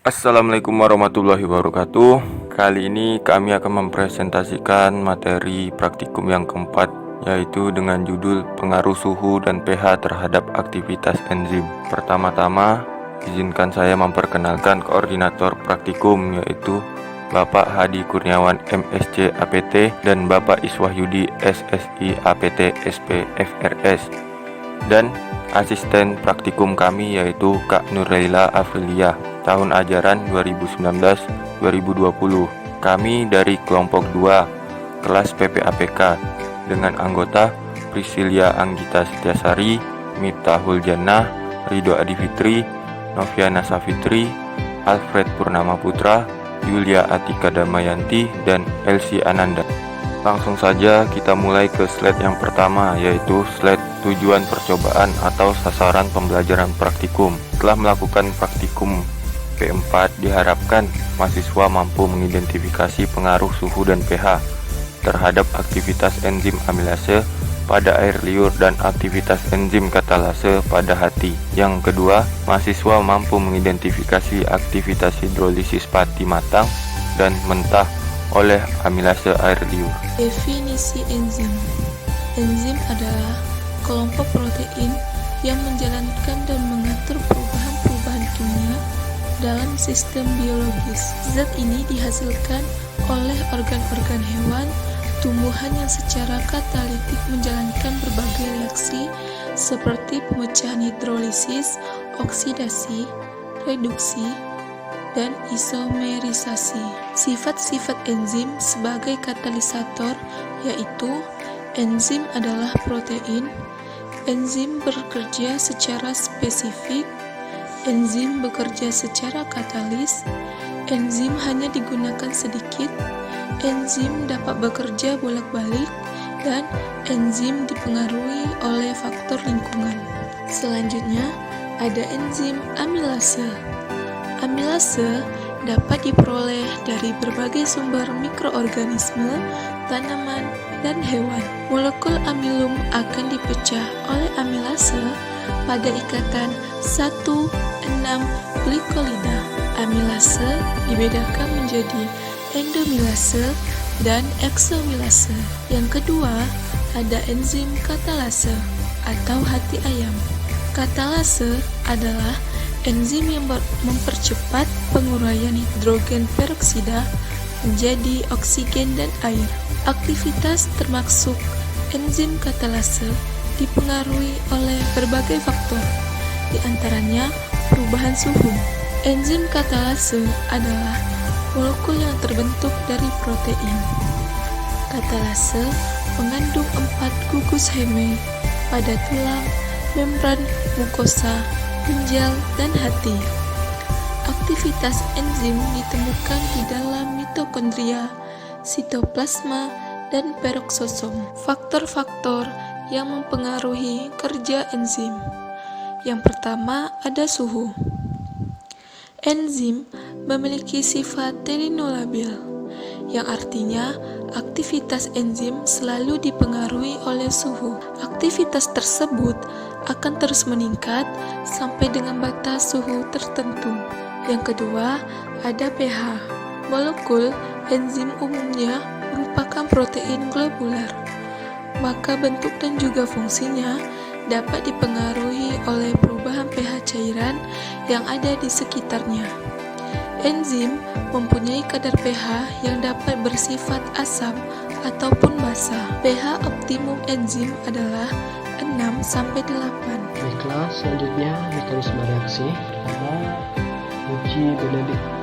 Assalamualaikum warahmatullahi wabarakatuh. Kali ini kami akan mempresentasikan materi praktikum yang keempat, yaitu dengan judul pengaruh suhu dan pH terhadap aktivitas enzim. Pertama-tama, izinkan saya memperkenalkan koordinator praktikum, yaitu Bapak Hadi Kurniawan MSc APT dan Bapak Iswahyudi SSI APT SP FRS, dan asisten praktikum kami yaitu Kak Nurlaila Afrilia, tahun ajaran 2019-2020. Kami dari kelompok 2 kelas PPAPK dengan anggota Priscilia Anggita Setiasari, Miftahul Jannah, Ridho Adifitri, Noviana Safitri, Alfred Purnama Putra, Yulia Atika Damayanti, dan Elsie Ananda. Langsung saja kita mulai ke slide yang pertama, yaitu slide tujuan percobaan atau sasaran pembelajaran praktikum. Setelah melakukan praktikum P4, diharapkan mahasiswa mampu mengidentifikasi pengaruh suhu dan pH terhadap aktivitas enzim amilase pada air liur dan aktivitas enzim katalase pada hati. Yang kedua, mahasiswa mampu mengidentifikasi aktivitas hidrolisis pati matang dan mentah oleh amilase air liur. Definisi enzim. Enzim adalah kelompok protein yang menjalankan dan mengatur perubahan-perubahan kimia dalam sistem biologis. Zat ini dihasilkan oleh organ-organ hewan, tumbuhan yang secara katalitik menjalankan berbagai reaksi seperti pemecahan hidrolisis, oksidasi, reduksi, dan isomerisasi. Sifat-sifat enzim sebagai katalisator yaitu enzim adalah protein, enzim bekerja secara spesifik, enzim bekerja secara katalis, enzim hanya digunakan sedikit, enzim dapat bekerja bolak-balik, dan enzim dipengaruhi oleh faktor lingkungan. Selanjutnya, ada enzim amilase. Amilase dapat diperoleh dari berbagai sumber mikroorganisme, tanaman, dan hewan. Molekul amilum akan dipecah oleh amilase pada ikatan 1,6-glikolida. Amilase dibedakan menjadi endomilase dan eksomilase. Yang kedua, ada enzim katalase atau hati ayam. Katalase adalah enzim yang mempercepat penguraian hidrogen peroksida menjadi oksigen dan air. Aktivitas termasuk enzim katalase dipengaruhi oleh berbagai faktor, di antaranya perubahan suhu. Enzim katalase adalah molekul yang terbentuk dari protein. Katalase mengandung 4 gugus heme pada tulang, membran mukosa, ginjal, dan hati. Aktivitas enzim ditemukan di dalam mitokondria, sitoplasma, dan peroksosom. Faktor-faktor yang mempengaruhi kerja enzim. Yang pertama ada suhu. Enzim memiliki sifat terinolabil, yang artinya aktivitas enzim selalu dipengaruhi oleh suhu. Aktivitas tersebut akan terus meningkat sampai dengan batas suhu tertentu. Yang kedua, ada pH. Molekul enzim umumnya merupakan protein globular, maka bentuk dan juga fungsinya dapat dipengaruhi oleh perubahan pH cairan yang ada di sekitarnya. Enzim mempunyai kadar pH yang dapat bersifat asam ataupun basa. pH optimum enzim adalah 6-8. Baiklah, selanjutnya mekanisme reaksi. Pertama, uji Benedict.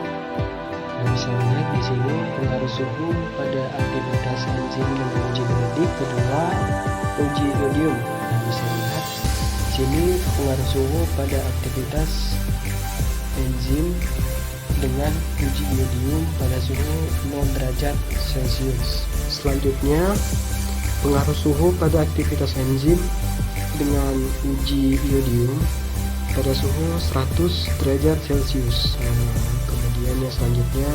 Bisa lihat di sini pengaruh suhu pada aktivitas enzim dengan uji Benedict. Kedua, uji iodium. Bisa lihat di sini pengaruh suhu pada aktivitas enzim dengan uji iodium pada suhu 0 derajat Celcius. Selanjutnya, pengaruh suhu pada aktivitas enzim dengan uji iodium pada suhu 100 derajat Celcius. Kemudian yang selanjutnya,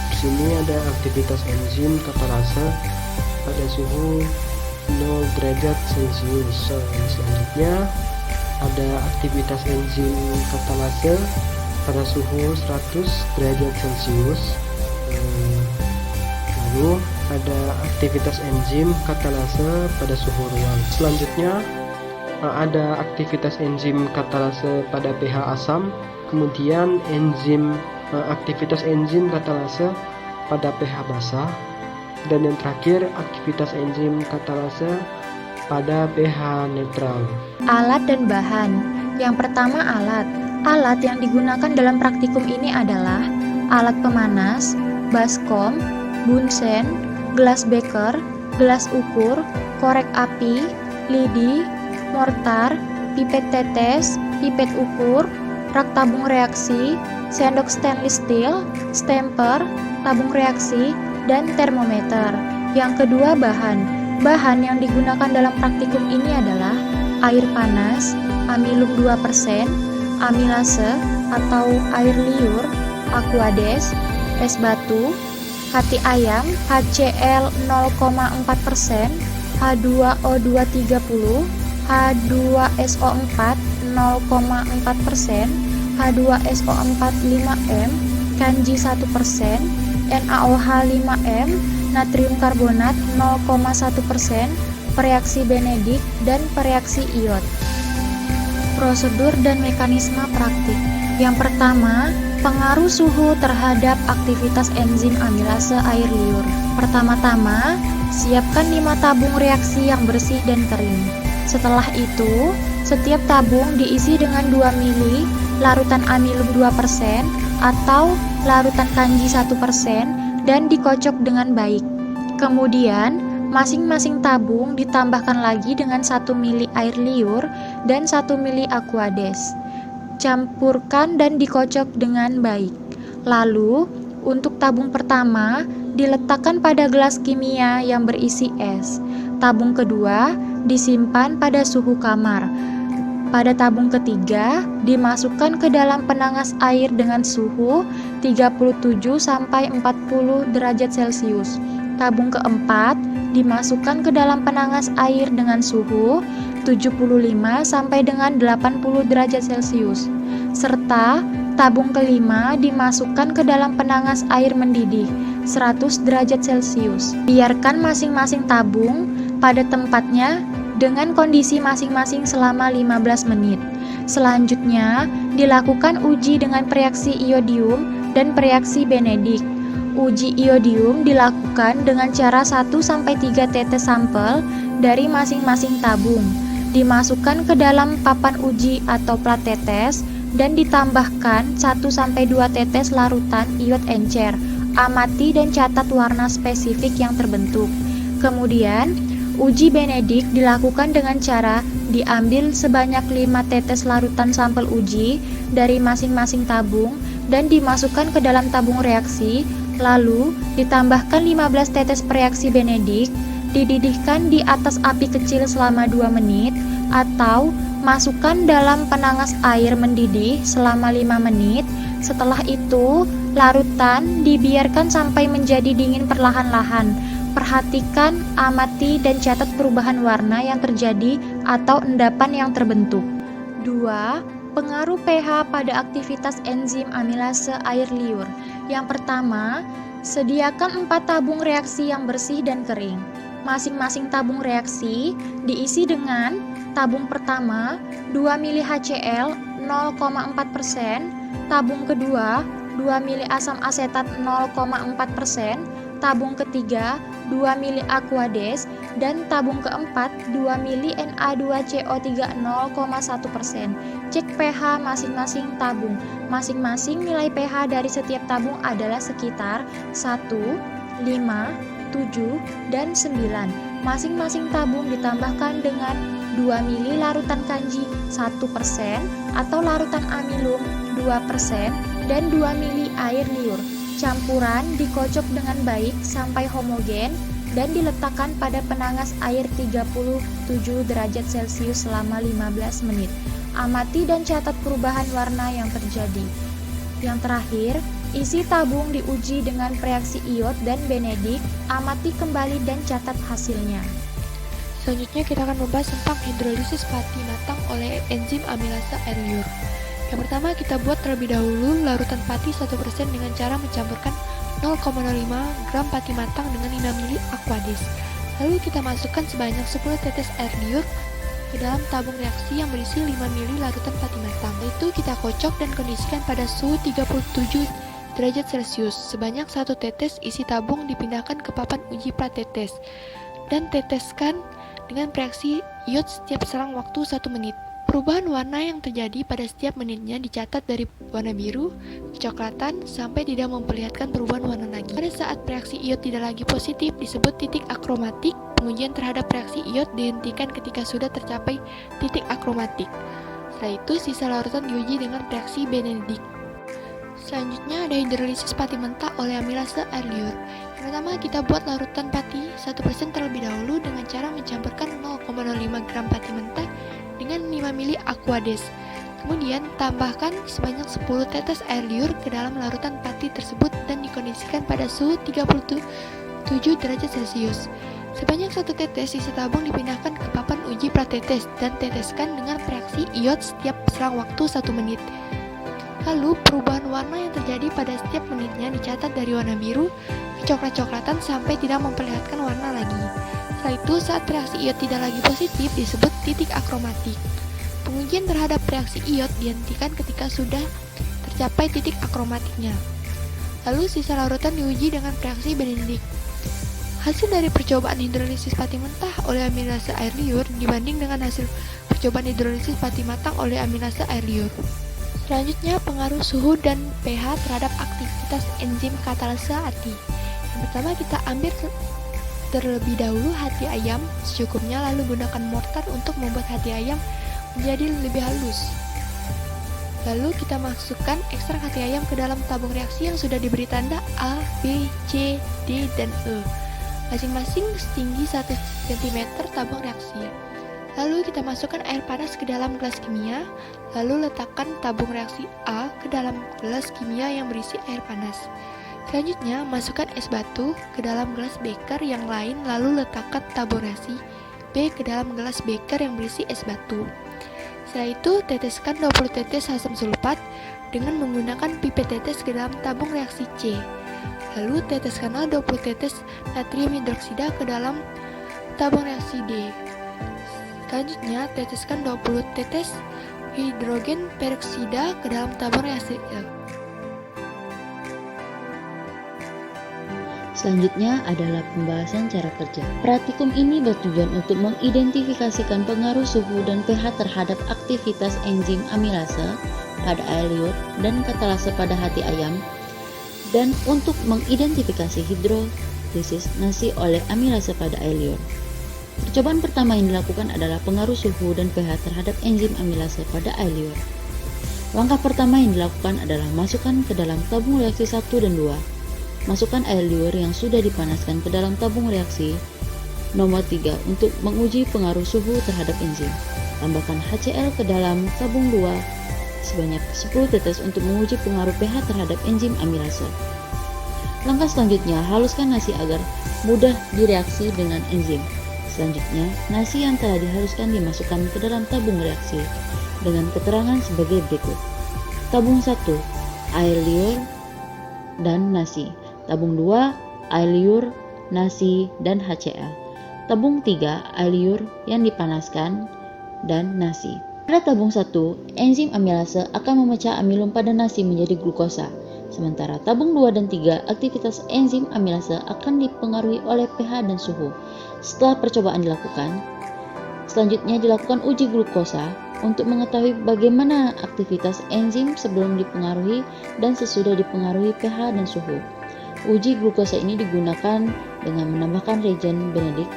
di sini ada aktivitas enzim katalase pada suhu 0 derajat Celcius. Selanjutnya ada aktivitas enzim katalase pada suhu 100 derajat Celcius. Lalu ada aktivitas enzim katalase pada suhu ruang. Selanjutnya ada aktivitas enzim katalase pada pH asam, kemudian aktivitas enzim katalase pada pH basah, dan yang terakhir aktivitas enzim katalase pada pH netral. Alat dan bahan. Yang pertama alat. Alat yang digunakan dalam praktikum ini adalah alat pemanas, baskom, bunsen, gelas beker, gelas ukur, korek api, lidi, mortar, pipet tetes, pipet ukur, rak tabung reaksi, sendok stainless steel, stemper, tabung reaksi, dan termometer. Yang kedua bahan. Bahan yang digunakan dalam praktikum ini adalah air panas, amilum 2%, amilase atau air liur, aquades, es batu, hati ayam, HCl 0,4%, H2O2 30, H2SO4 0,4%, H2SO4 5M, kanji 1%, NaOH 5M, natrium karbonat 0,1%, pereaksi Benedict, dan pereaksi iod. Prosedur dan mekanisme praktik. Yang pertama, pengaruh suhu terhadap aktivitas enzim amilase air liur. Pertama-tama, siapkan 5 tabung reaksi yang bersih dan kering. Setelah itu, setiap tabung diisi dengan 2 ml larutan amilum 2% atau larutan kanji 1% dan dikocok dengan baik. Kemudian, masing-masing tabung ditambahkan lagi dengan 1 ml air liur dan 1 ml aquades. Campurkan dan dikocok dengan baik. Lalu, untuk tabung pertama, diletakkan pada gelas kimia yang berisi es. Tabung kedua disimpan pada suhu kamar. Pada tabung ketiga, dimasukkan ke dalam penangas air dengan suhu 37-40 derajat Celcius. Tabung keempat dimasukkan ke dalam penangas air dengan suhu 75 sampai dengan 80 derajat Celcius. Serta tabung kelima dimasukkan ke dalam penangas air mendidih 100 derajat Celcius. Biarkan masing-masing tabung pada tempatnya dengan kondisi masing-masing selama 15 menit. Selanjutnya, dilakukan uji dengan pereaksi iodium dan pereaksi Benedict. Uji iodium dilakukan dengan cara 1-3 tetes sampel dari masing-masing tabung. Dimasukkan ke dalam papan uji atau plat tetes dan ditambahkan 1-2 tetes larutan iod encer. Amati dan catat warna spesifik yang terbentuk. Kemudian, uji Benedict dilakukan dengan cara diambil sebanyak 5 tetes larutan sampel uji dari masing-masing tabung dan dimasukkan ke dalam tabung reaksi, lalu ditambahkan 15 tetes pereaksi Benedict, dididihkan di atas api kecil selama 2 menit, atau masukkan dalam penangas air mendidih selama 5 menit. Setelah itu, larutan dibiarkan sampai menjadi dingin perlahan-lahan. Perhatikan, amati, dan catat perubahan warna yang terjadi atau endapan yang terbentuk. 2. Pengaruh pH pada aktivitas enzim amilase air liur. Yang pertama, sediakan 4 tabung reaksi yang bersih dan kering. Masing-masing tabung reaksi diisi dengan tabung pertama 2 ml HCl 0,4%, tabung kedua 2 ml asam asetat 0,4%, tabung ketiga 2 ml aquades, dan tabung keempat 2 ml Na2CO3 0,1%. Cek pH masing-masing tabung. Masing-masing nilai pH dari setiap tabung adalah sekitar 1, 5, 7, dan 9. Masing-masing tabung ditambahkan dengan 2 ml larutan kanji 1% atau larutan amilum 2% dan 2 ml air liur. Campuran dikocok dengan baik sampai homogen dan diletakkan pada penangas air 37 derajat Celcius selama 15 menit. Amati dan catat perubahan warna yang terjadi. Yang terakhir, isi tabung diuji dengan pereaksi iod dan Benedict. Amati kembali dan catat hasilnya. Selanjutnya kita akan membahas tentang hidrolisis pati matang oleh enzim amilase air liur. Yang pertama, kita buat terlebih dahulu larutan pati 1% dengan cara mencampurkan 0,05 gram pati matang dengan 5 ml Aquades. Lalu kita masukkan sebanyak 10 tetes air liur ke dalam tabung reaksi yang berisi 5 ml larutan pati matang. Setelah itu kita kocok dan kondisikan pada suhu 37 derajat Celcius. Sebanyak 1 tetes isi tabung dipindahkan ke papan uji pratetes dan teteskan dengan reaksi iod setiap selang waktu 1 menit. Perubahan warna yang terjadi pada setiap menitnya dicatat dari warna biru, kecoklatan, sampai tidak memperlihatkan perubahan warna lagi. Pada saat reaksi iod tidak lagi positif disebut titik akromatik. Pengujian terhadap reaksi iod dihentikan ketika sudah tercapai titik akromatik. Setelah itu sisa larutan diuji dengan reaksi Benedict. Selanjutnya ada hidrolisis pati mentah oleh amilase air liur. Yang pertama, kita buat larutan pati 1% terlebih dahulu dengan cara mencampurkan 0,05 gram pati mentah dengan 5 ml Aquades. Kemudian tambahkan sebanyak 10 tetes air liur ke dalam larutan pati tersebut dan dikondisikan pada suhu 37 derajat Celcius. Sebanyak 1 tetes isi tabung dipindahkan ke papan uji pratetes dan teteskan dengan reaksi iod setiap selang waktu 1 menit. Lalu perubahan warna yang terjadi pada setiap menitnya dicatat dari warna biru, kecoklat-coklatan sampai tidak memperlihatkan warna lagi. Setelah itu saat reaksi iod tidak lagi positif disebut titik akromatik. Pengujian terhadap reaksi iod dihentikan ketika sudah tercapai titik akromatiknya. Lalu sisa larutan diuji dengan reaksi Benedict. Hasil dari percobaan hidrolisis pati mentah oleh amilase air liur dibanding dengan hasil percobaan hidrolisis pati matang oleh amilase air liur. Selanjutnya, pengaruh suhu dan pH terhadap aktivitas enzim katalase hati. Yang pertama, kita ambil terlebih dahulu hati ayam secukupnya, lalu gunakan mortar untuk membuat hati ayam menjadi lebih halus. Lalu kita masukkan ekstrak hati ayam ke dalam tabung reaksi yang sudah diberi tanda A, B, C, D, dan E, masing-masing setinggi 1 cm tabung reaksi. Lalu kita masukkan air panas ke dalam gelas kimia, lalu letakkan tabung reaksi A ke dalam gelas kimia yang berisi air panas. Selanjutnya, masukkan es batu ke dalam gelas beker yang lain, lalu letakkan tabung reaksi B ke dalam gelas beker yang berisi es batu. Setelah itu, teteskan 20 tetes asam sulfat dengan menggunakan pipet tetes ke dalam tabung reaksi C. Lalu, teteskanlah 20 tetes natrium hidroksida ke dalam tabung reaksi D. Selanjutnya, teteskan 20 tetes hidrogen peroksida ke dalam tabung reaksi L. Selanjutnya adalah pembahasan cara kerja. Praktikum ini bertujuan untuk mengidentifikasikan pengaruh suhu dan pH terhadap aktivitas enzim amilase pada air liur dan katalase pada hati ayam, dan untuk mengidentifikasi hidrolisis nasi oleh amilase pada air liur. Percobaan pertama yang dilakukan adalah pengaruh suhu dan pH terhadap enzim amilase pada air liur. Langkah pertama yang dilakukan adalah masukkan ke dalam tabung reaksi 1 dan 2. Masukkan air liur yang sudah dipanaskan ke dalam tabung reaksi nomor 3 untuk menguji pengaruh suhu terhadap enzim. Tambahkan HCl ke dalam tabung 2 sebanyak 10 tetes untuk menguji pengaruh pH terhadap enzim amilase. Langkah selanjutnya, haluskan nasi agar mudah direaksi dengan enzim. Selanjutnya, nasi yang telah dihaluskan dimasukkan ke dalam tabung reaksi dengan keterangan sebagai berikut. Tabung 1, air liur dan nasi. Tabung 2, air liur, nasi, dan HCl. Tabung 3, air liur yang dipanaskan dan nasi. Pada tabung 1, enzim amilase akan memecah amilum pada nasi menjadi glukosa. Sementara tabung 2 dan 3, aktivitas enzim amilase akan dipengaruhi oleh pH dan suhu. Setelah percobaan dilakukan, selanjutnya dilakukan uji glukosa untuk mengetahui bagaimana aktivitas enzim sebelum dipengaruhi dan sesudah dipengaruhi pH dan suhu. Uji glukosa ini digunakan dengan menambahkan reagen Benedict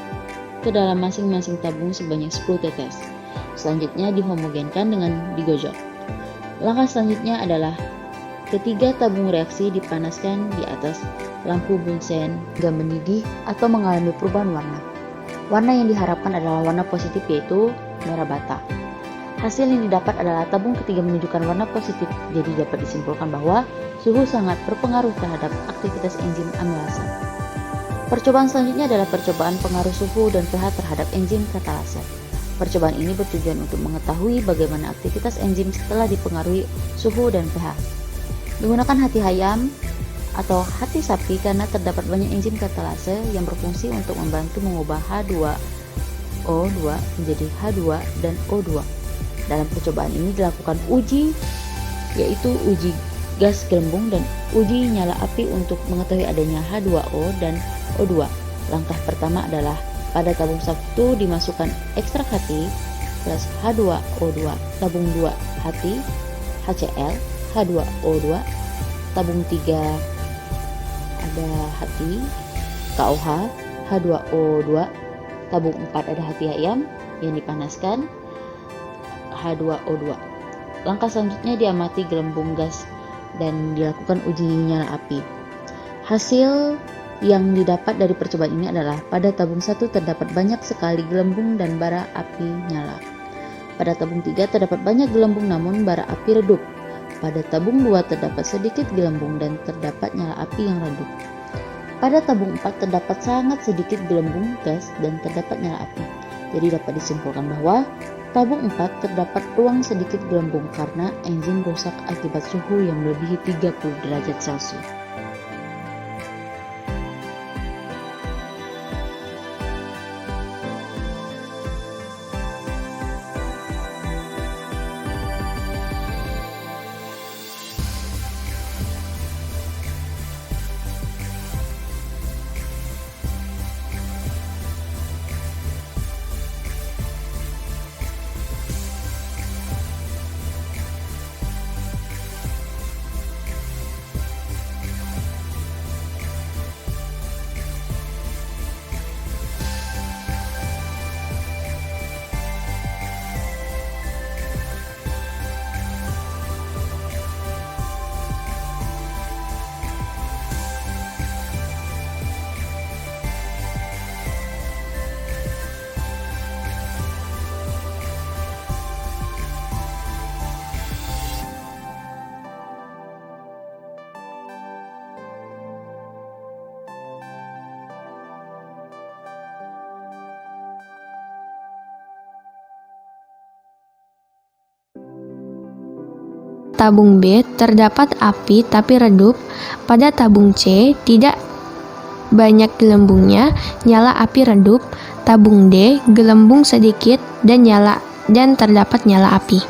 ke dalam masing-masing tabung sebanyak 10 tetes. Selanjutnya dihomogenkan dengan digojok. Langkah selanjutnya adalah ketiga tabung reaksi dipanaskan di atas lampu Bunsen hingga mendidih atau mengalami perubahan warna. Warna yang diharapkan adalah warna positif, yaitu merah bata. Hasil yang didapat adalah tabung ketiga menunjukkan warna positif, jadi dapat disimpulkan bahwa suhu sangat berpengaruh terhadap aktivitas enzim amilase. Percobaan selanjutnya adalah percobaan pengaruh suhu dan pH terhadap enzim katalase. Percobaan ini bertujuan untuk mengetahui bagaimana aktivitas enzim setelah dipengaruhi suhu dan pH. Menggunakan hati ayam atau hati sapi karena terdapat banyak enzim katalase yang berfungsi untuk membantu mengubah H2O2 menjadi H2 dan O2. Dalam percobaan ini dilakukan uji, yaitu uji gas gelembung dan uji nyala api untuk mengetahui adanya H2O dan O2. Langkah pertama adalah pada tabung 1 dimasukkan ekstrak hati plus H2O2, tabung 2 hati HCl, H2O2, tabung 3 ada hati KOH, H2O2, tabung 4 ada hati ayam yang dipanaskan, H2O2. Langkah selanjutnya diamati gelembung gas dan dilakukan uji nyala api. Hasil yang didapat dari percobaan ini adalah pada tabung 1 terdapat banyak sekali gelembung dan bara api nyala. Pada tabung 3 terdapat banyak gelembung namun bara api redup. Pada tabung 2 terdapat sedikit gelembung dan terdapat nyala api yang redup. Pada tabung 4 terdapat sangat sedikit gelembung gas dan terdapat nyala api. Jadi dapat disimpulkan bahwa tabung 4 terdapat ruang sedikit gelembung karena enzim rusak akibat suhu yang melebihi 30 derajat Celcius. Tabung B terdapat api tapi redup. Pada tabung C tidak banyak gelembungnya, nyala api redup. Tabung D gelembung sedikit dan terdapat nyala api.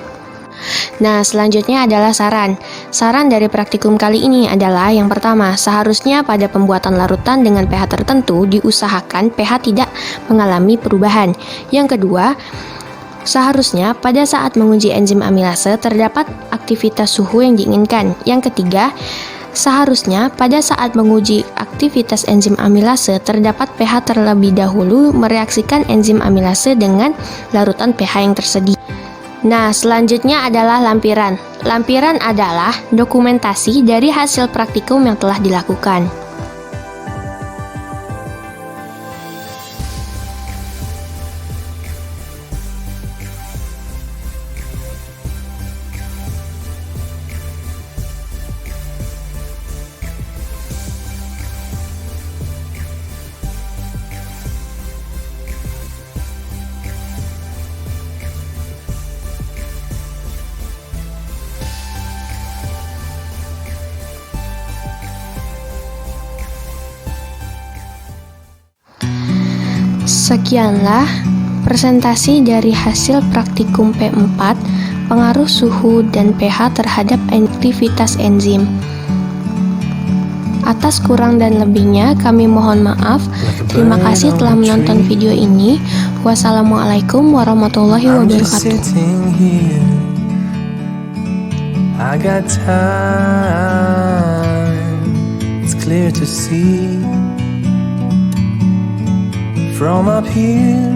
Nah, selanjutnya adalah saran. Saran dari praktikum kali ini adalah yang pertama, seharusnya pada pembuatan larutan dengan pH tertentu diusahakan pH tidak mengalami perubahan. Yang kedua, seharusnya pada saat menguji enzim amilase terdapat aktivitas suhu yang diinginkan. Yang ketiga, seharusnya pada saat menguji aktivitas enzim amilase terdapat pH terlebih dahulu mereaksikan enzim amilase dengan larutan pH yang tersedia. Nah, selanjutnya adalah lampiran. Lampiran adalah dokumentasi dari hasil praktikum yang telah dilakukan. Sekianlah presentasi dari hasil praktikum P4, pengaruh suhu dan pH terhadap aktivitas enzim. Atas kurang dan lebihnya kami mohon maaf. Terima kasih telah menonton video ini. Wassalamualaikum warahmatullahi wabarakatuh. I got time, it's clear to see from up here